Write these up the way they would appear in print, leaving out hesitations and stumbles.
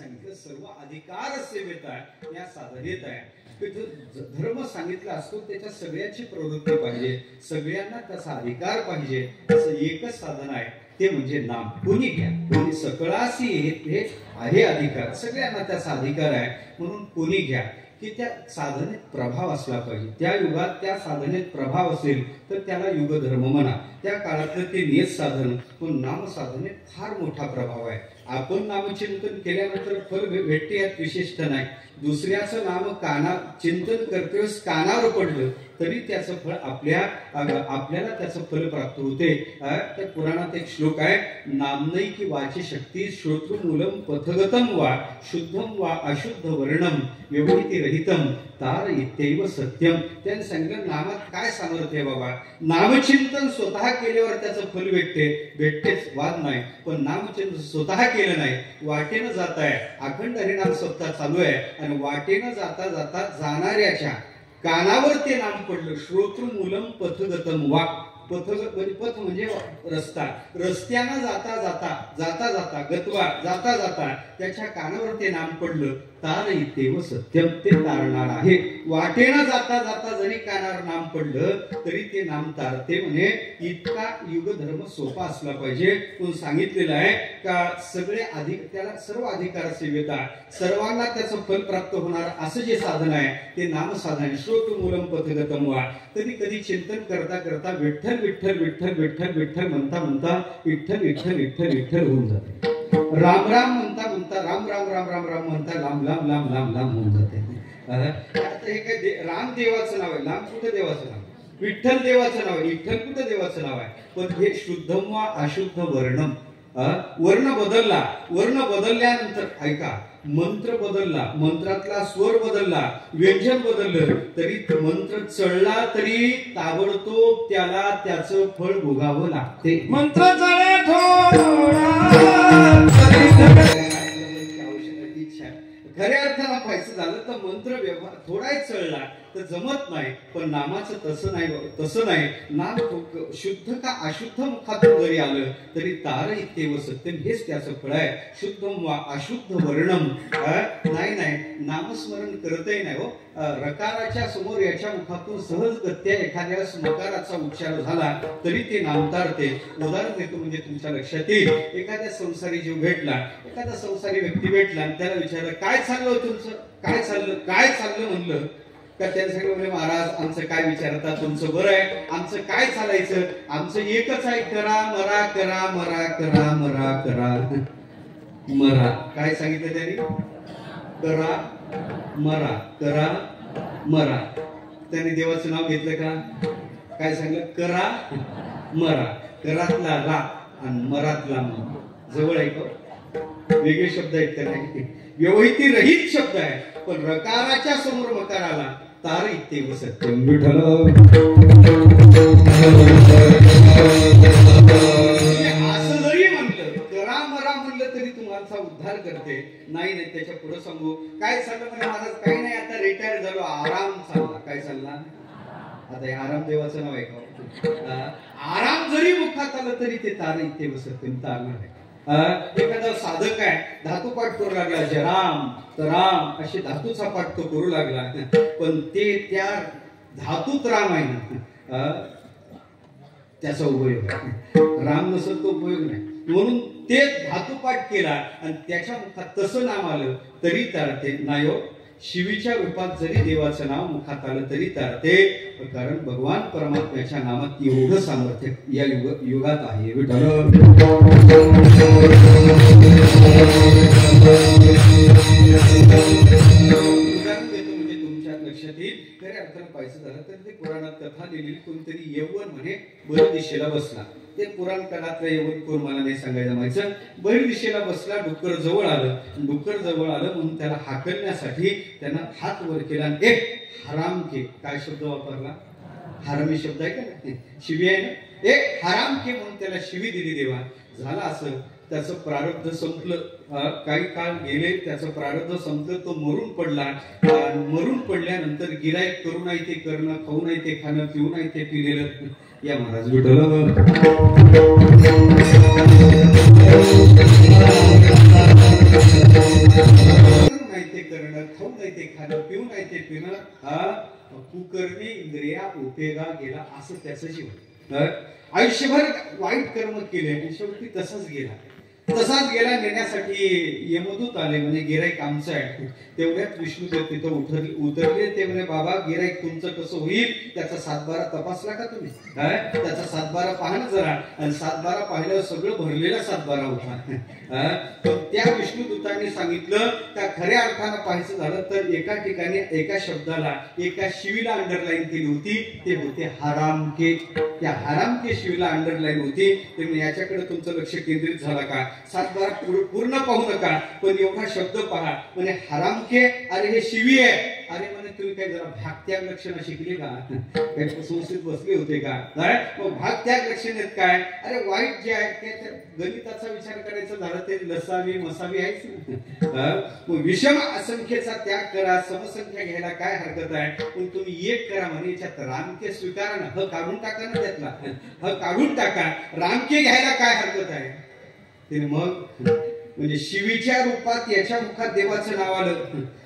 सांगितलं सर्व अधिकार सेवेत आहे, या साधनेत आहे. धर्म सांगितला असतो त्याच्या सगळ्याची प्रवृत्ती पाहिजे, सगळ्यांना त्याचा अधिकार पाहिजे. असं एकच साधन आहे, ते म्हणजे नाम. कोणी घ्या, कोणी सकळासी हे आहे अधिकार, सगळ्यांना त्याचा अधिकार आहे. म्हणून कोणी घ्या की त्या साधनेत प्रभाव असला पाहिजे. त्या युगात त्या साधनेत प्रभाव असेल तर त्याला युग धर्म म्हणा. त्या काळातलं ते नियत साधन, पण नाम साधनेत फार मोठा प्रभाव आहे. आपण नामचिंतन केल्यानंतर फल भेटते यात विशेषता नाही. दुसऱ्याचं नाम चिंतन करतोय, कानावर पडलं तरी त्याचं फळ आपल्याला त्याचं फल प्राप्त होते. त्या पुराणात एक श्लोक आहे, नामनैकी वाची शक्ती श्रोतृमूलम पथगतम वा शुद्धम वा अशुद्ध वर्णम व्यवहिती रहितम तार इत्यैव सत्यम. त्यांनी सांगितलं नामात काय सामर्थ्य आहे बाबा. नामचिंतन स्वतः केल्यावर त्याचं फल भेटतेच, वाद नाही. पण नामचिंतन स्वतः केलं नाही, वाटेनं जात आहे, अखंड हरिनाम सप्ताह चालू आहे आणि वाटेनं जाता जाता जाणाऱ्याच्या कानावर ते नाम पडलं. श्रोतृमूलम पथगतम वा. पथ म्हणजे रस्ता. रस्त्यानं जाता गतवा जाता त्याच्या कानावर ते नाम पडलं. तार इत्यैव सत्यम, ते तारणार आहे. वाटेनं जाता जरी कानावर नाम पडलं तरी ते नाम तारते. म्हणे इतका युग धर्म सोपा असला पाहिजे. पण सांगितलेलं आहे का सगळे त्याला सर्व अधिकार सेवेत आहे, सर्वांना त्याचं फल प्राप्त होणार असं जे साधन आहे ते नाम साधन. श्रोतृमूलम पथगतम वा. कधी चिंतन करता विठ्ठल विठ्ठल विठ्ठल विठ्ठल विठ्ठल म्हणता विठ्ठल होऊन जाते. राम राम म्हणता राम राम राम राम राम म्हणता लांब होऊन जाते. आता हे काय राम देवाचं नाव आहे, लांब कुठं देवाचं नाव. विठ्ठल देवाचं नाव आहे, विठ्ठल कुठं देवाचं नाव आहे. पण हे शुद्धम वा अशुद्ध वर्णम. वर्ण बदलल्यानंतर ऐका, मंत्र बदलला, मंत्रातला स्वर बदलला, व्यंजन बदललं तरी मंत्र चढला तरी ताबडतोब त्याला त्याचं फळ भोगावं लागते. मंत्र खऱ्या अर्थाला पाहिजे झालं तर मंत्र व्यवहार थोडाही चढला तर जमत नाही. पण नामाचं तसं नाही. नाम शुद्ध का अशुद्ध मुखातून जरी आलं तरी तार इत्यैव सत्यम, हेच त्याचं फळ आहे. शुद्धम वा अशुद्ध वर्णम. नाही नामस्मरण करतही नाही हो. रकाराच्या समोर याच्या मुखातून सहजगत्या एखाद्या मकाराचा उच्चार झाला तरी ते नाम तारते. उदाहरण देतो म्हणजे तुमच्या लक्षात येईल. एखाद्या संसारी जीव भेटला, एखादा संसारी व्यक्ती भेटला आणि त्याला विचारलं काय चाललं तुमचं, काय चाललं म्हणलं का त्याने सांगितलं म्हणजे महाराज आमचं काय विचारता, तुमचं बरं आहे, आमचं काय चालायचं, आमचं एकच आहे, करा मरा करा मरा करा मरा करा मरा. काय सांगितलं त्यांनी, करा मरा. त्याने देवाचं नाव घेतलं का, काय सांगितलं, करा मरा. करातला रा आणि मरातला म जवळ आहे का, वेगळे शब्द आहेत का नाही. व्यवहिती रहित शब्द आहे, पण रकाराच्या समोर मकार आला तार इत्यैव सत्यम. विठ्ठल असं जरी म्हणलं, करा मरा म्हणलं तरी तुम्हाला उद्धार करते. नाही त्याच्या पुढे सांगू काय चाललं म्हणजे महाराज काही नाही, आता रिटायर झालो, आराम चालला. काय चालला आता, हे आराम देवाचं नाव आहे का. आराम जरी मुखात आलं तरी ते तार इत्यैव सत्यम तारणार आहे. एखादा साधक आहे, धातू पाठ करू लागला, जराम तराम असे धातूचा पाठ तो करू लागला, पण ते त्या धातूत राम आहे ना, त्याचा उपयोग आहे. राम नसेल तो उपयोग नाही. म्हणून ते धातू पाठ केला आणि त्याच्या मुखात तसं नाम आलं तरी तारते. नाही हो, शिवीच्या रूपात जरी देवाचं नाव मुखात आलं तरी तारते. कारण भगवान परमात्म्याच्या नामात एवढं सामर्थ्य या युगात आहे. विठ्ठल तुमच्या लक्षात येईल. खऱ्या अर्थानं पाहायचं झालं तर ते पुराणात कथा लिहिली. कोणतरी यवन म्हणे बहिर दिशेला बसला. ते पुराण काळातलं यवन कोण मला नाही सांगायचं माहिती. बहिर दिशेला बसला, डुक्कर जवळ आलं म्हणून त्याला हाकलण्यासाठी त्यानं हात वर केला. एक हराम के, काय शब्द वापरला, हरामी शब्द आहे का, शिवी आहे ना. एक हराम के म्हणून त्याला शिवी दिली देवा. झाला असं, त्याचं प्रारब्ध संपलं. काही काळ गेले, त्याचं प्रारब्ध संपलं, तो मरून पडला. मरून पडल्यानंतर गिराईक करू नाही ते करणं, खाऊ नाही ते खाणं, पिऊ नाही ते पिलेलं. या महाराज विठ्ठल खाऊ नाही ते खाणं, पिऊ नाही ते पिणं, हा कुकर्मी इंद्रिया उपयोगा गेला असं त्याचं जीवन. आयुष्यभर वाईट कर्म केले आणि शेवटी तसाच गेला. तसाच गेला. नेण्यासाठी यमदूत आले, म्हणजे गिराईक आमचं आहे. तेवढ्यात विष्णुदेव तिथं उतरले. ते म्हणे बाबा गिराईक तुमचं कसं होईल, त्याचा 7-12 तपासला का तुम्ही? त्याचा 7-12 पाहणं जरा. आणि 7-12 पाहिलं, सगळं भरलेला 7-12 होता. पण त्या विष्णुदूतांनी सांगितलं त्या खऱ्या अर्थानं पाहायचं झालं तर एका ठिकाणी एका शब्दाला, एका शिवीला अंडरलाईन केली होती. ते होते हरामके. त्या हरामके शिवीला अंडरलाईन होती. ते याच्याकडे तुमचं लक्ष केंद्रित झालं का? 7-12 पूर्ण पाहू नका, पण एवढा शब्द पहा. म्हणजे हरामके, अरे हे शिवी आहे. अरे म्हणे तुम्ही काय जरा भागत्याग लक्षणं शिकली का? काही संस्कृत बसले होते का? भागत्याग लक्षण काय? अरे वाईट जे आहे ते गणिताचा विचार करायचा झाला ते लसावी मसावी आहेच. विषम असंख्येचा त्याग करा, समसंख्या घ्यायला काय हरकत आहे? पण तुम्ही एक करा म्हणे, याच्यात रामके स्वीकारा ना. ह काढून टाका ना त्यातला, ह काढून टाका. रामके घ्यायला काय हरकत आहे? ते मग म्हणजे शिवीच्या रूपात याच्या मुखात देवाचं नाव आलं.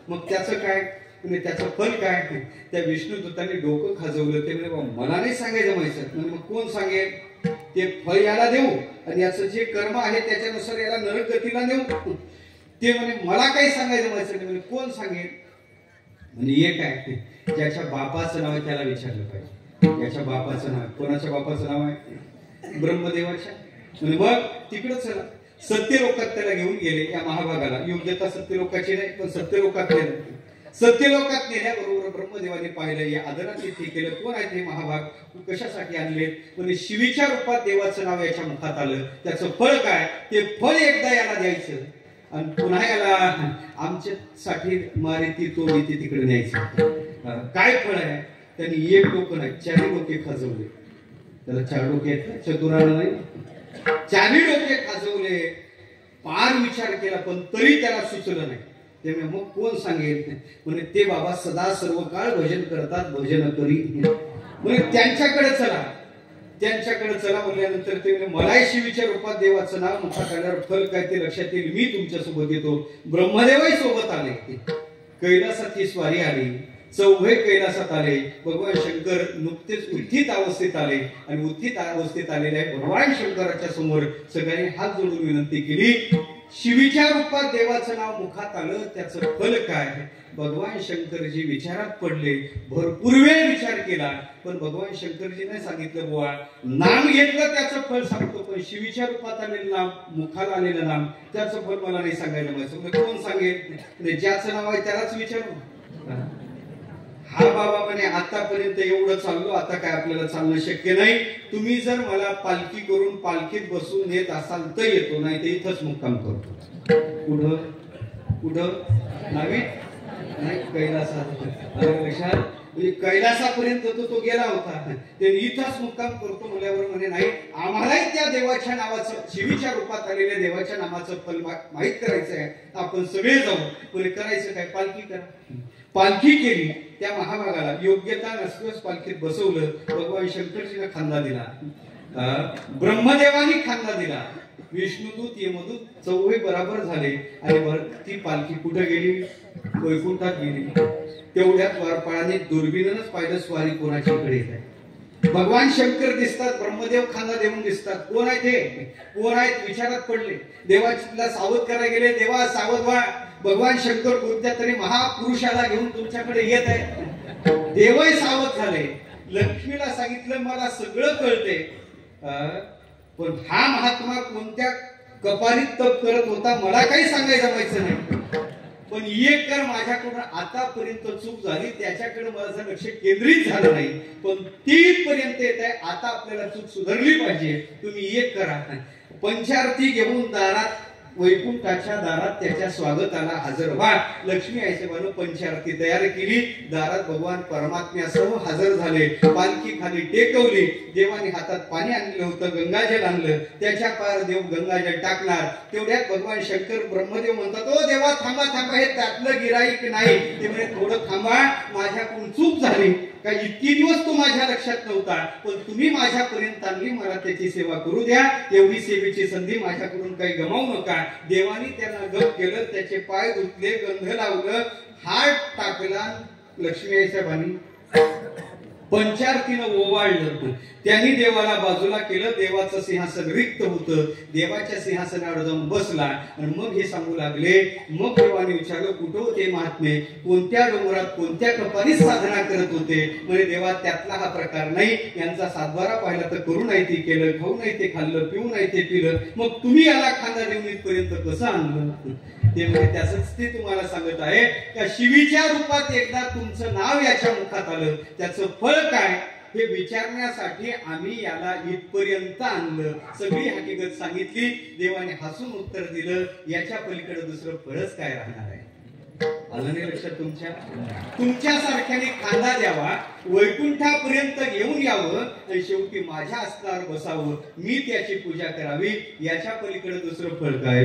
मग त्याचं काय? त्याचं फल काय? त्या विष्णुदूतांनी डोकं खाजवलं. ते म्हणजे मला नाही सांगायचं माहिती. मग कोण सांगेल? ते फळ याला देऊ आणि याचं जे कर्म आहे त्याच्यानुसार याला नरक गतीला नेऊ. ते म्हणे मला काही सांगायचं माहिती नाही. म्हणजे कोण सांगेल? म्हणजे एक आहे ज्याच्या बापाचं नाव आहे त्याला विचारलं पाहिजे. याच्या बापाचं नाव, कोणाच्या बापाचं नाव आहे? ब्रह्मदेवाच्या. म्हणजे मग तिकडं चला सत्यलोकात त्याला घेऊन गेले. या महाभागाला योग्यता सत्यलोकाची नाही, पण सत्यलोकात नेलं. सत्यलोकात नेल्याबरोबर ब्रह्मदेवाने पाहिलं, या आदरात इथे केलं. कोण आहे ते महाभाग? कशासाठी आणले? म्हणजे शिवीच्या रूपात देवाचं नाव याच्या मुखात आलं. त्याचं फळ काय? ते फळ एकदा याला द्यायचं आणि पुन्हा याला आमच्यासाठी मारिती तो नीती तिकडे न्यायचं. काय फळ आहे? त्यांनी एक डोकं नाही, 4 डोके खाजवले. त्याला 4 डोके आहेत, चतुरानं नाही, 4 डोके खाजवले. फार विचार केला पण तरी त्याला सुचलं नाही. त्यामुळे मग कोण सांगेल? म्हणजे ते बाबा सदा सर्व काळ भजन करतात, भजन करी. म्हणजे त्यांच्याकडे चला, त्यांच्याकडे चला म्हणल्यानंतर ते मलाही शिवीच्या रूपात देवाचं नाव मुखात आल्यावर फल काय ते लक्षात येईल. मी तुमच्या सोबत येतो. ब्रह्मदेवही सोबत आले. कैलासात ही स्वारी आली. 4 कैलासात आले. भगवान शंकर नुकतेच उत्थित अवस्थेत आले आणि उत्थित अवस्थेत आलेल्या भगवान शंकराच्या समोर सगळ्यांनी हात जोडून विनंती केली. शिवीच्या रूपात देवाचं नाव मुखात आलं, त्याचं फल काय? भगवान शंकरजी विचारात पडले. भरपूर वेळ विचार केला पण भगवान शंकरजीने सांगितलं, बुवा नाम घेतलं त्याचं फल सांगतो, पण शिवीच्या रूपात आलेलं नाम, मुखाला आलेलं नाम, त्याचं फल मला नाही सांगायला माहिती. कोण सांगेल? ज्याचं नाव आहे त्यालाच विचारू. हा बाबा म्हणे आतापर्यंत एवढं चाललो, आता काय आपल्याला चालणं शक्य नाही. तुम्ही जर मला पालखी करून पालखीत बसून येत असाल तर येतो, नाही तर इथंच मुक्काम करतो. कुठं कुठं? नाही, कैलासात. म्हणजे कैलासापर्यंत तो गेला होता. ते इथंच मुक्काम करतो म्हणल्यावर म्हणे नाही, आम्हालाही त्या देवाच्या नावाचं, शिवीच्या रूपात आलेल्या देवाच्या नामाचं फल माहित करायचं आहे. आपण सगळे जाऊ. म्हणजे करायचं काय? पालखी करा. पालखी केली. त्या महाभागाला योग्यता नसल्यास पालखीत बसवलं. भगवान शंकरजीने खांदा दिला, ब्रह्मदेवानी खांदा दिला. विष्णुदूत यमदूत 4 बराबर झाले आणि ती पालखी कुठे गेली? वैकुंठात गेली. तेवढ्यात वारपाळाने दुर्बिणच पाहिलं स्वारी कोणाच्याकडे येत आहे. भगवान शंकर दिसतात, ब्रह्मदेव खांदा देऊन दिसतात. कोण आहे ते? कोण आहेत? विचारात पडले. देवाला सावध करायला गेले. देवा सावध व्हा, भगवान शंकर कोणत्या तरी महापुरुषाला घेऊन तुमच्याकडे येत आहे. देवही सावध झाले. लक्ष्मीला सांगितलं मला सगळं कळते, पण हा महात्मा कोणत्या कपारीत तप करत होता मला काही सांगायचं माहिती नाही. पण एक कर, माझ्याकडून आतापर्यंत चूक झाली, त्याच्याकडे माझं लक्ष केंद्रित झालं नाही, पण 3 पर्यंत येत आहे. आता आपल्याला चूक सुधारली पाहिजे. तुम्ही एक करा. पंचारती घेऊन दारात, वैकुंठाच्या दारात त्याच्या स्वागताला हजर व्हा. लक्ष्मी आईसाहेबांनी पंचारती तयार केली. दारात भगवान परमात्म्यासह हजर झाले. पालखी खाली टेकवली. देवाने हातात पाणी आणलं होतं, गंगाजल आणलं. त्याच्या पार देव गंगाजल टाकणार. तेवढ्यात भगवान शंकर ब्रह्मदेव म्हणतात, ओ देवा थांबा थांबा, हे त्यातलं गिराईक नाही. ते म्हणजे थोडं थांबा, माझ्याकडून चूक झाली. काय इतकी दिवस तो माझ्या लक्षात नव्हता, पण तुम्ही माझ्यापर्यंत आणली, मला त्याची सेवा करू द्या. एवढी सेवेची संधी माझ्याकडून काही गमावू नका. देवानी त्यांना गप केलं, त्याचे पाय धुतले, गंध लावलं, हात टाकला लक्ष्मी आईच्या बाणी पंचारतीनं ओवाळलं. त्यांनी देवाला बाजूला केलं. देवाचं सिंहासन रिक्त होतं. देवाच्या सिंहासनावर जाऊन बसला आणि मग हे सांगू लागले. मग देवाने विचारलं, कुठं होते महात्मे, कोणत्या डोंगरात कोणत्या कपालीत साधना करत होते? म्हणजे देवा त्यातला हा प्रकार नाही. यांचा सातबारा पाहिला तर करू नाही ते केलं, खाऊ नाही ते खाल्लं, पिऊ नाही ते पिलं, मग तुम्ही याला खांदा देऊन इथपर्यंत कसं आणलं? ते म्हणजे त्याच ते तुम्हाला सांगत आहे. त्या शिवीच्या रूपात एकदा तुमचं नाव याच्या मुखात आलं, त्याचं फळ काय हे विचारण्यासाठी आम्ही याला इथपर्यंत आणलं. सगळी हकीकत सांगितली. देवाने हसून उत्तर दिलं, याच्या पलीकडे दुसरं फळच काय राहणार आहे? आलं नाही लक्षात तुमच्या? तुमच्या सारख्याने खांदा द्यावा, वैकुंठापर्यंत घेऊन यावं आणि शेवटी माझ्या अस्तावर बसावं, मी त्याची पूजा करावी, याच्या पलीकडे दुसरं फळ काय?